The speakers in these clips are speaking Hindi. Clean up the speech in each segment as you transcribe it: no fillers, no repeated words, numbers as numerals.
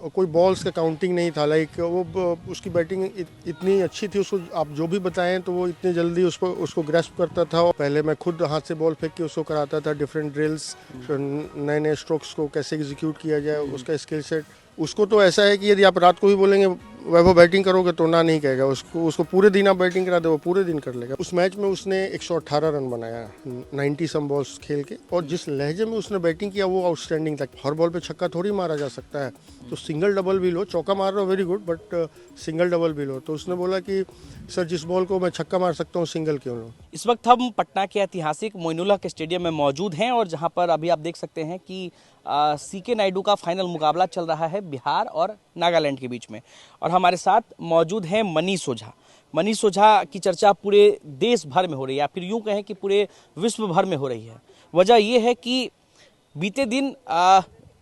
कोई बॉल्स का काउंटिंग नहीं था। लाइक उसकी बैटिंग इतनी अच्छी थी, उसको आप जो भी बताएं तो वो इतनी जल्दी उसको ग्रैस्प करता था। और पहले मैं खुद हाथ से बॉल फेंक के उसको कराता था, डिफरेंट ड्रिल्स, नए नए स्ट्रोक्स को कैसे एग्जीक्यूट किया जाए, उसका स्किल सेट। उसको तो ऐसा है कि यदि आप रात को भी बोलेंगे वैभव बैटिंग करोगे तो ना नहीं कहेगा। उसको पूरे दिन आप बैटिंग करा दो वो पूरे दिन कर लेगा। उस मैच में उसने 118 रन बनाया 90 सम बॉल्स खेल के, और जिस लहजे में उसने बैटिंग किया वो आउटस्टैंडिंग था। हर बॉल पे छक्का थोड़ी मारा जा सकता है, तो सिंगल डबल भी लो, चौका मार रहा हो very good, but single double भी लो। तो उसने बोला कि सर जिस बॉल को मैं छक्का मार सकता हूँ सिंगल क्यों लो। इस वक्त हम पटना के ऐतिहासिक मोइनुल्लाह के स्टेडियम में मौजूद हैं और जहां पर अभी आप देख सकते हैं कि सीके नायडू का फाइनल मुकाबला चल रहा है बिहार और नागालैंड के बीच में। और हमारे साथ मौजूद हैं मनीष ओझा। मनीष ओझा की चर्चा पूरे देश भर में हो रही है, या फिर यूं कहें कि पूरे विश्व भर में हो रही है। वजह यह है कि बीते दिन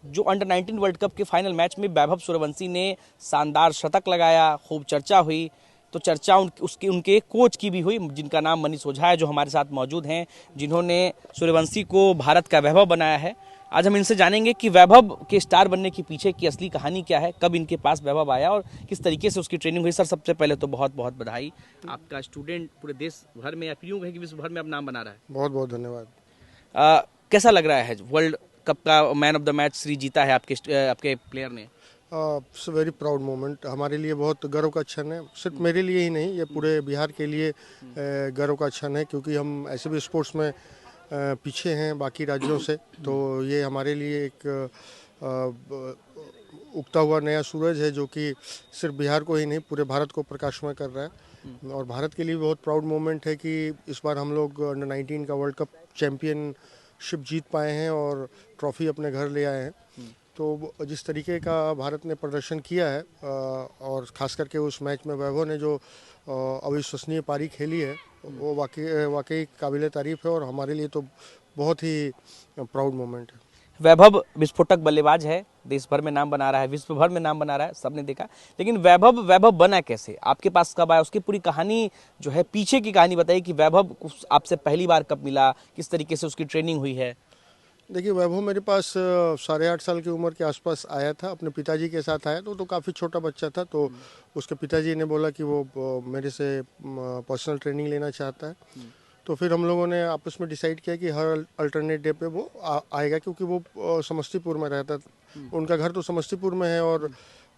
जो अंडर 19 वर्ल्ड कप के फाइनल मैच में वैभव सूर्यवंशी ने शानदार शतक लगाया, खूब चर्चा हुई। तो चर्चा उनके कोच की भी हुई, जिनका नाम मनीष ओझा है, जो हमारे साथ मौजूद हैं, जिन्होंने सूर्यवंशी को भारत का वैभव बनाया है। आज हम इनसे जानेंगे कि वैभव के स्टार बनने के पीछे की असली कहानी क्या है, कब इनके पास वैभव आया और किस तरीके से उसकी ट्रेनिंग हुई। सर सबसे पहले तो बहुत बहुत बधाई, आपका स्टूडेंट पूरे देश भर में या फिर यूं कहें कि विश्व भर में अब नाम बना रहा है। बहुत बहुत धन्यवाद। कैसा लग रहा है वर्ल्ड कप का man of the match series जीता है आपके प्लेयर ने? इट्स वेरी प्राउड मोमेंट, हमारे लिए बहुत गर्व का क्षण है। सिर्फ मेरे लिए ही नहीं, ये पूरे बिहार के लिए गर्व का क्षण है, क्योंकि हम ऐसे भी स्पोर्ट्स में पीछे हैं बाकी राज्यों से। तो ये हमारे लिए एक उगता हुआ नया सूरज है, जो कि सिर्फ बिहार को ही नहीं पूरे भारत को प्रकाशमय कर रहा है। और भारत के लिए बहुत प्राउड मोमेंट है कि इस बार हम लोग अंडर 19 का वर्ल्ड कप चैंपियनशिप जीत पाए हैं और ट्रॉफी अपने घर ले आए हैं। तो जिस तरीके का भारत ने प्रदर्शन किया है, और ख़ास करके उस मैच में वैभव ने जो अविश्वसनीय पारी खेली है, वो वाकई काबिल तारीफ़ है और हमारे लिए तो बहुत ही प्राउड मोमेंट है। वैभव विस्फोटक बल्लेबाज है, देश भर में नाम बना रहा है, विश्व भर में नाम बना रहा है, सबने देखा। लेकिन वैभव बना कैसे, आपके पास कब आया, उसकी पूरी कहानी जो है, पीछे की कहानी बताइए कि वैभव आपसे पहली बार कब मिला, किस तरीके से उसकी ट्रेनिंग हुई है। देखिए, वैभव मेरे पास 8.5 साल की उम्र के आसपास आया था, अपने पिताजी के साथ आया। तो काफ़ी छोटा बच्चा था, तो उसके पिताजी ने बोला कि वो मेरे से पर्सनल ट्रेनिंग लेना चाहता है। तो फिर हम लोगों ने आपस में डिसाइड किया कि हर अल्टरनेट डे पे वो आएगा, क्योंकि वो समस्तीपुर में रहता था। उनका घर तो समस्तीपुर में है और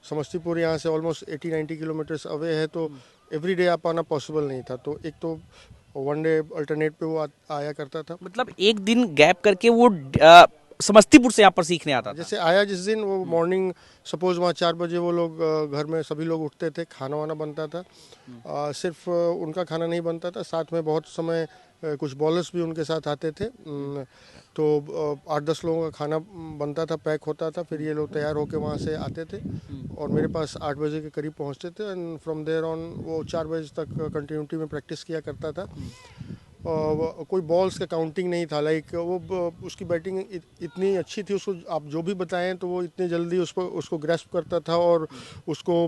समस्तीपुर यहाँ से ऑलमोस्ट 80-90 किलोमीटर्स अवे है, तो एवरी डे आ पाना पॉसिबल नहीं था। तो एक तो वन डे अल्टरनेट पे वो आया करता था। मतलब एक दिन गैप करके वो समस्तीपुर से यहाँ पर सीखने आता था। जैसे आया जिस दिन, वो मॉर्निंग सपोज वहाँ 4 बजे वो लोग घर में सभी लोग उठते थे, खाना वाना बनता था। सिर्फ उनका खाना नहीं बनता था, साथ में बहुत समय कुछ बॉलर्स भी उनके साथ आते थे। तो 8-10 लोगों का खाना बनता था, पैक होता था, फिर ये लोग तैयार होकर वहाँ से आते थे और मेरे पास 8 बजे के करीब पहुँचते थे। एंड फ्रॉम देयर ऑन वो 4 बजे तक कंटिन्यूटी में प्रैक्टिस किया करता था। कोई बॉल्स का काउंटिंग नहीं था। लाइक उसकी बैटिंग इतनी अच्छी थी, उसको आप जो भी बताएं तो वो इतनी जल्दी उसको ग्रैस्प करता था और उसको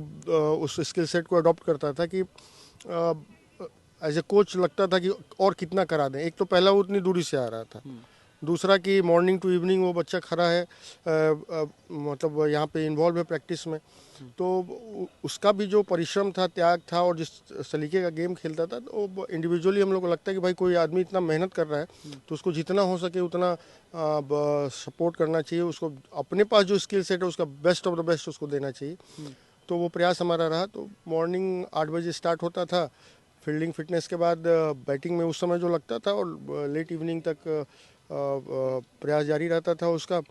उस स्किल सेट को अडॉप्ट करता था कि एज ए कोच लगता था कि और कितना करा दें। एक तो पहला वो उतनी दूरी से आ रहा था, दूसरा कि मॉर्निंग टू इवनिंग वो बच्चा खड़ा है, मतलब यहाँ पे इन्वॉल्व है प्रैक्टिस में। तो उसका भी जो परिश्रम था, त्याग था, और जिस तरीके का गेम खेलता था, तो वो इंडिविजुअली हम लोग को लगता है कि भाई कोई आदमी इतना मेहनत कर रहा है तो उसको जितना हो सके उतना सपोर्ट करना चाहिए, उसको अपने पास जो स्किल सेट है उसका बेस्ट ऑफ द बेस्ट उसको देना चाहिए। तो वो प्रयास हमारा रहा। तो मॉर्निंग 8 बजे स्टार्ट होता था, फील्डिंग फिटनेस के बाद बैटिंग में उस समय जो लगता था, और लेट इवनिंग तक प्रयास जारी रहता था उसका।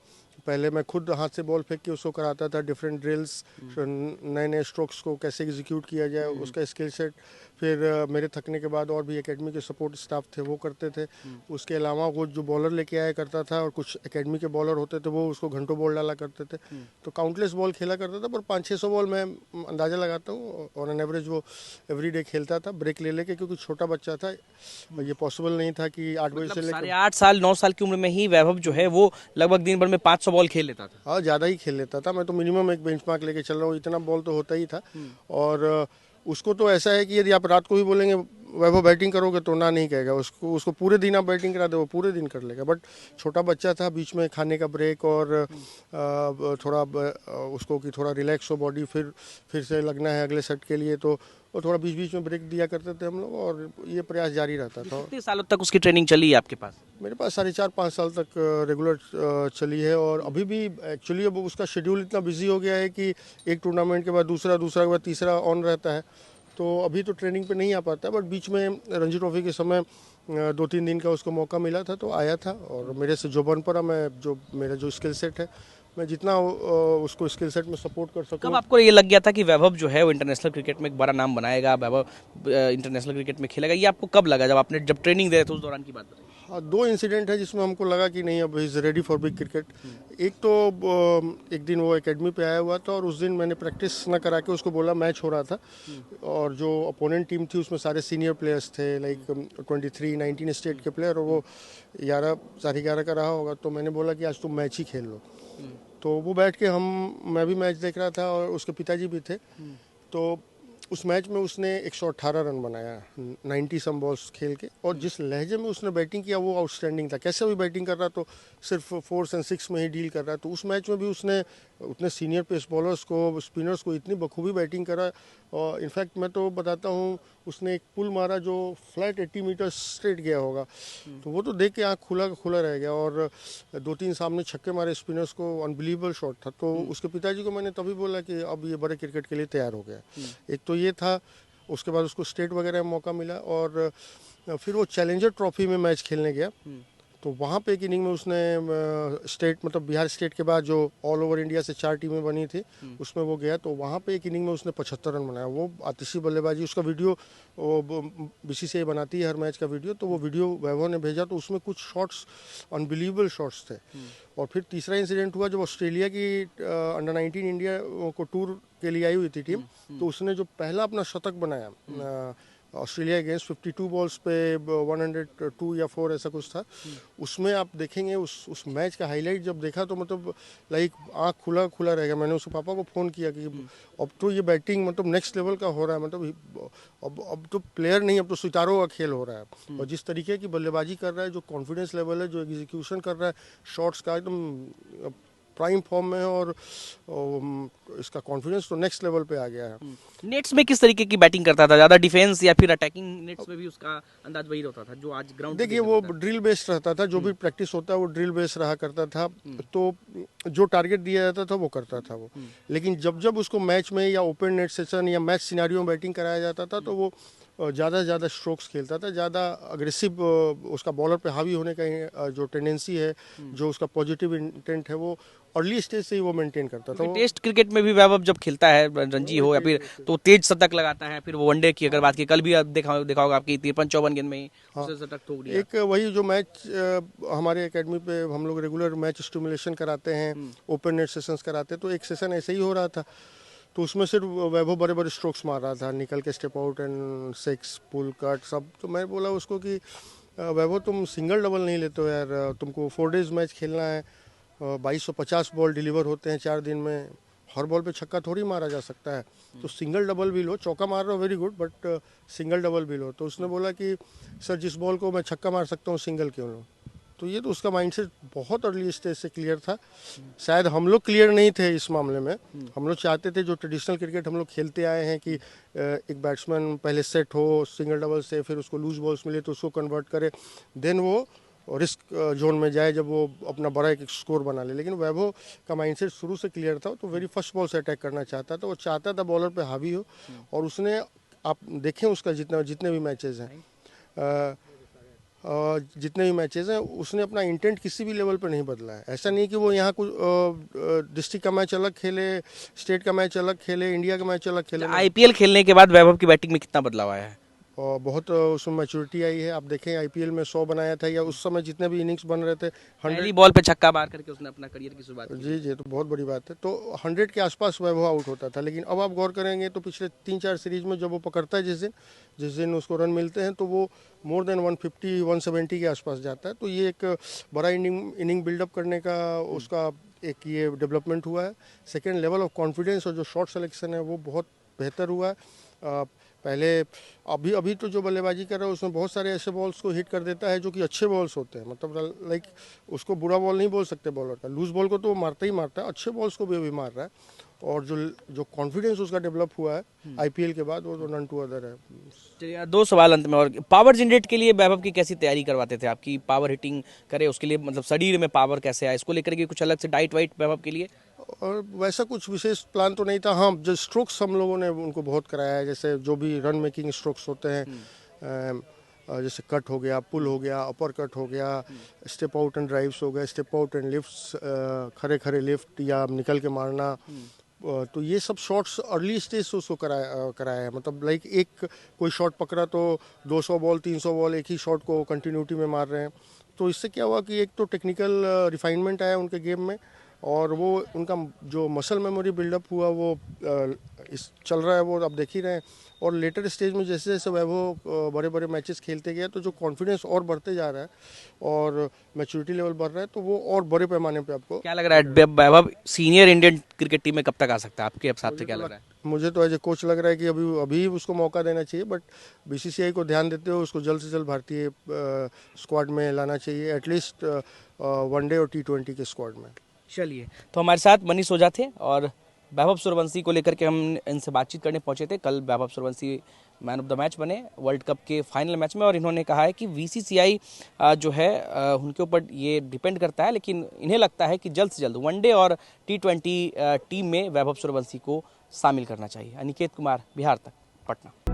पहले मैं खुद हाथ से बॉल फेंक के उसको कराता था, डिफरेंट ड्रिल्स, नए नए स्ट्रोक्स को कैसे एग्जीक्यूट किया जाए, उसका स्किल सेट। फिर मेरे थकने के बाद और भी एकेडमी के सपोर्ट स्टाफ थे वो करते थे। उसके अलावा वो जो बॉलर लेके आया करता था, और कुछ एकेडमी के बॉलर होते थे वो उसको घंटों बॉल डाला करते थे। तो काउंटलेस बॉल खेला करता था, पर 500-600 बॉल मैं अंदाज़ा लगाता हूँ ऑन एन एवरेज वो एवरी डे खेलता था, ब्रेक ले लेके, क्योंकि छोटा बच्चा था। ये पॉसिबल नहीं था कि 8 बजे से लेकर 8.5 साल 9 साल की उम्र में ही वैभव जो है वो लगभग दिन भर में 500 बॉल खेल लेता था। हाँ, ज़्यादा ही खेल लेता था। मैं तो मिनिमम एक बेंचमार्क लेके चल रहा हूँ, इतना बॉल तो होता ही था। और उसको तो ऐसा है कि यदि आप रात को भी बोलेंगे वैभव बैटिंग करोगे तो ना नहीं कहेगा, उसको पूरे दिन आप बैटिंग करा दो वो पूरे दिन कर लेगा। बट छोटा बच्चा था, बीच में खाने का ब्रेक और थोड़ा उसको कि थोड़ा रिलैक्स हो बॉडी, फिर से लगना है अगले सेट के लिए, तो वो थोड़ा बीच बीच में ब्रेक दिया करते थे हम लोग, और ये प्रयास जारी रहता था। कितने सालों तक उसकी ट्रेनिंग चली है आपके पास? मेरे पास 4.5-5 साल तक रेगुलर चली है, और अभी भी एक्चुअली अब उसका शेड्यूल इतना बिजी हो गया है कि एक टूर्नामेंट के बाद दूसरा, दूसरा के बाद तीसरा ऑन रहता है, तो अभी तो ट्रेनिंग पे नहीं आ पाता। बट बीच में रणजी ट्रॉफी के समय 2-3 दिन का उसको मौका मिला था तो आया था, और मेरे से जो बन पड़ा, मेरा जो स्किल सेट है, मैं जितना उसको स्किल सेट में सपोर्ट कर सकूँ। कब आपको ये लग गया था कि वैभव जो है वो इंटरनेशनल क्रिकेट में एक बड़ा नाम बनाएगा, वैभव इंटरनेशनल क्रिकेट में खेलेगा? ये आपको कब लगा, जब ट्रेनिंग दे रहे थे उस दौरान की बात बताइए। हाँ, 2 इंसिडेंट है जिसमें हमको लगा कि नहीं, अब is ready for big cricket. एक तो एक दिन वो एकेडमी पे आया हुआ था, और उस दिन मैंने प्रैक्टिस ना करा के उसको बोला, मैच हो रहा था और जो अपोनेंट टीम थी उसमें सारे सीनियर प्लेयर्स थे, लाइक 19 स्टेट के प्लेयर, और वो 11 का रहा होगा, तो मैंने बोला कि आज तुम मैच ही खेल लो। तो वो बैठ के मैं भी मैच देख रहा था और उसके पिताजी भी थे, तो उस मैच में उसने 118 रन बनाया 90 सम बॉल्स खेल के, और जिस लहजे में उसने बैटिंग किया वो आउटस्टैंडिंग था। कैसे भी बैटिंग कर रहा, तो सिर्फ 4 और 6 में ही डील कर रहा, तो उस मैच में भी उसने उतने सीनियर पेस बॉलर्स को, स्पिनर्स को इतनी बखूबी बैटिंग करा। और इनफैक्ट मैं तो बताता हूँ, उसने एक पुल मारा जो फ्लैट 80 मीटर स्ट्रेट गया होगा, तो वो तो देख के आँख खुला खुला रह गया, और 2-3 सामने छक्के मारे स्पिनर्स को, अनबिलीवेबल शॉट था। तो उसके पिताजी को मैंने तभी बोला कि अब ये बड़े क्रिकेट के लिए तैयार हो गया। एक तो ये था, उसके बाद उसको स्टेट वगैरह में मौका मिला, और फिर वो चैलेंजर ट्रॉफी में मैच खेलने गया, तो वहाँ पे एक इनिंग में उसने स्टेट, मतलब बिहार स्टेट के बाद जो ऑल ओवर इंडिया से 4 टीमें बनी थी उसमें वो गया, तो वहाँ पे एक इनिंग में उसने 75 रन बनाया। वो आतिशी बल्लेबाजी, उसका वीडियो बीसीसीआई बनाती है हर मैच का वीडियो, तो वो वीडियो वैभव ने भेजा, तो उसमें कुछ शॉट्स, अनबिलीवेबल शॉट्स थे। और फिर तीसरा इंसिडेंट हुआ जब ऑस्ट्रेलिया की अंडर 19 इंडिया को टूर के लिए आई हुई थी टीम, तो उसने जो पहला अपना शतक बनाया ऑस्ट्रेलिया अगेंस्ट 52 बॉल्स पे 102 या 4 ऐसा कुछ था, उसमें आप देखेंगे उस मैच का हाईलाइट जब देखा तो मतलब लाइक आँख खुला खुला रह गया। मैंने उसके पापा को फ़ोन किया कि अब तो ये बैटिंग मतलब नेक्स्ट लेवल का हो रहा है, मतलब अब तो प्लेयर नहीं, अब तो सितारों का खेल हो रहा है। और जिस तरीके की बल्लेबाजी कर रहा है, जो कॉन्फिडेंस लेवल है, जो एग्जीक्यूशन कर रहा है शॉट्स का, एकदम प्राइम फॉर्म में है, और इसका कॉन्फिडेंस तो नेक्स्ट लेवल पे आ गया है। नेट्स में किस तरीके की बैटिंग करता था, ज्यादा डिफेंस या फिर अटैकिंग? नेट्स में भी उसका अंदाज वही रहता था जो आज ग्राउंड देखिए, वो ड्रिल बेस्ड रहता था, जो भी प्रैक्टिस होता है वो ड्रिल बेस्ड रहा करता था, तो जो टारगेट दिया जाता था वो करता था वो। लेकिन जब जब उसको मैच में या ओपन नेट सेशन या मैच सिनारियो में बैटिंग कराया जाता था, तो वो ज़्यादा से ज़्यादा स्ट्रोक्स खेलता था, ज़्यादा अग्रेसिव उसका बॉलर पे हावी होने का जो टेंडेंसी है, जो उसका पॉजिटिव इंटेंट है, वो अर्ली स्टेज से ही वो मेंटेन करता था। टेस्ट क्रिकेट में भी वैभव जब खेलता है, रणजी हो या फिर, तो तेज शतक लगाता है। फिर वो वनडे की अगर बात की, कल भी आप देखा होगा आपकी 53-54 गेंद में ही उसे शतक ठोक दिया। एक वही जो मैच हमारे एकेडमी पे हम लोग रेगुलर मैच स्टिमुलेशन कराते हैं, ओपन नेट सेशंस कराते हैं, तो एक सेशन ऐसे ही हो रहा था, तो उसमें सिर्फ वैभव बड़े बड़े स्ट्रोक्स मार रहा था, निकल के step out and 6 pull cut सब। तो मैं बोला उसको कि वैभव तुम सिंगल डबल नहीं लेते हो यार, तुमको 4 डेज मैच खेलना है, 2250 बॉल डिलीवर होते हैं 4 दिन में, हर बॉल पे छक्का थोड़ी मारा जा सकता है, तो सिंगल डबल भी लो, चौका मार रहे हो very good, but single double भी लो। तो उसने बोला कि सर जिस बॉल को मैं छक्का मार सकता हूँ सिंगल क्यों लो। तो ये तो उसका माइंडसेट बहुत अर्ली स्टेज से क्लियर था। शायद हम लोग क्लियर नहीं थे इस मामले में, हम लोग चाहते थे जो ट्रेडिशनल क्रिकेट हम लोग खेलते आए हैं कि एक बैट्समैन पहले सेट हो सिंगल डबल से, फिर उसको लूज बॉल्स मिले तो उसको कन्वर्ट करे, देन वो रिस्क जोन में जाए जब वो अपना बड़ा एक स्कोर बना ले। लेकिन वैभव का माइंडसेट शुरू से क्लियर था, तो वेरी फर्स्ट बॉल से अटैक करना चाहता था, वो चाहता था बॉलर पे हावी हो, और उसने, आप देखें उसका जितने भी मैचेस हैं, जितने भी मैचेस हैं, उसने अपना इंटेंट किसी भी लेवल पर नहीं बदला है। ऐसा नहीं कि वो यहाँ कुछ डिस्ट्रिक्ट का मैच अलग खेले, स्टेट का मैच अलग खेले, इंडिया का मैच अलग खेले। आईपीएल खेलने के बाद वैभव की बैटिंग में कितना बदलाव आया है? और बहुत उसमें मैच्योरिटी आई है। आप देखें आईपीएल में 100 बनाया था, या उस समय जितने भी इनिंग्स बन रहे थे 100, पहली बॉल पे छक्का मार करके उसने अपना करियर की शुरुआत की। जी तो बहुत बड़ी बात है। तो 100 के आसपास वैभव आउट होता था, लेकिन अब आप गौर करेंगे तो पिछले 3-4 सीरीज में जब वो पकड़ता है जिस दिन उसको रन मिलते हैं, तो वो मोर देन 150-170 के आसपास जाता है। तो ये एक बड़ा इनिंग बिल्डअप करने का उसका एक ये डेवलपमेंट हुआ है। सेकेंड, लेवल ऑफ कॉन्फिडेंस और जो शॉट सिलेक्शन है वो बहुत बेहतर हुआ है। पहले अभी अभी तो जो बल्लेबाजी कर रहा है उसमें बहुत सारे ऐसे बॉल्स को हिट कर देता है जो कि अच्छे बॉल्स होते हैं, मतलब लाइक उसको बुरा बॉल नहीं बोल सकते बॉलर का, लूज बॉल को तो वो मारता ही मारता है, अच्छे बॉल्स को भी अभी मार रहा है। और जो जो कॉन्फिडेंस उसका डेवलप हुआ है आईपीएल के बाद, वो तो नन टू अदर है। चलिए यार, दो सवाल अंत में और। पावर जनरेट के लिए वैभव की कैसी तैयारी करवाते थे आपकी, पावर हिटिंग करे उसके लिए, मतलब शरीर में पावर कैसे आए, इसको लेकर के कुछ अलग से डाइट वाइट वैभव के लिए? और वैसा कुछ विशेष प्लान तो नहीं था। हाँ, जो स्ट्रोक्स हम लोगों ने उनको बहुत कराया है, जैसे जो भी रन मेकिंग स्ट्रोक्स होते हैं, जैसे कट हो गया, पुल हो गया, अपर कट हो गया, स्टेप आउट एंड ड्राइव्स हो गए, स्टेप आउट एंड लिफ्ट्स, खड़े खड़े लिफ्ट या निकल के मारना, तो ये सब शॉट्स अर्ली स्टेज से उसको कराया है। मतलब लाइक एक कोई शॉट पकड़ा तो 200 बॉल 300 बॉल एक ही शॉट को कंटिन्यूटी में मार रहे हैं। तो इससे क्या हुआ कि एक तो टेक्निकल रिफाइनमेंट आया उनके गेम में, और वो उनका जो मसल मेमोरी बिल्डअप हुआ वो इस चल रहा है, वो आप देख ही रहे हैं। और लेटर स्टेज में जैसे जैसे वैभव बड़े बड़े मैचेस खेलते गए तो जो कॉन्फिडेंस और बढ़ते जा रहा है और मैच्योरिटी लेवल बढ़ रहा है, तो वो और बड़े पैमाने पे आपको। क्या लग रहा है वैभव सीनियर इंडियन क्रिकेट टीम में कब तक आ सकता है आपके हिसाब से, क्या लग रहा है? मुझे तो एज ए कोच लग रहा है कि अभी अभी उसको मौका देना चाहिए, बट बीसीसीआई को ध्यान देते हुए उसको जल्द से जल्द भारतीय स्क्वाड में लाना चाहिए, एटलीस्ट वनडे और T20 के स्क्वाड में। चलिए, तो हमारे साथ मनीष ओझा थे और वैभव सूर्यवंशी को लेकर के हम इनसे बातचीत करने पहुंचे थे। कल Vaibhav Suryavanshi man of the match बने वर्ल्ड कप के फाइनल मैच में, और इन्होंने कहा है कि बीसीसीआई जो है उनके ऊपर ये डिपेंड करता है, लेकिन इन्हें लगता है कि जल्द से जल्द वनडे और T20 टीम में वैभव सूर्यवंशी को शामिल करना चाहिए। अनिकेत कुमार, बिहार तक, पटना।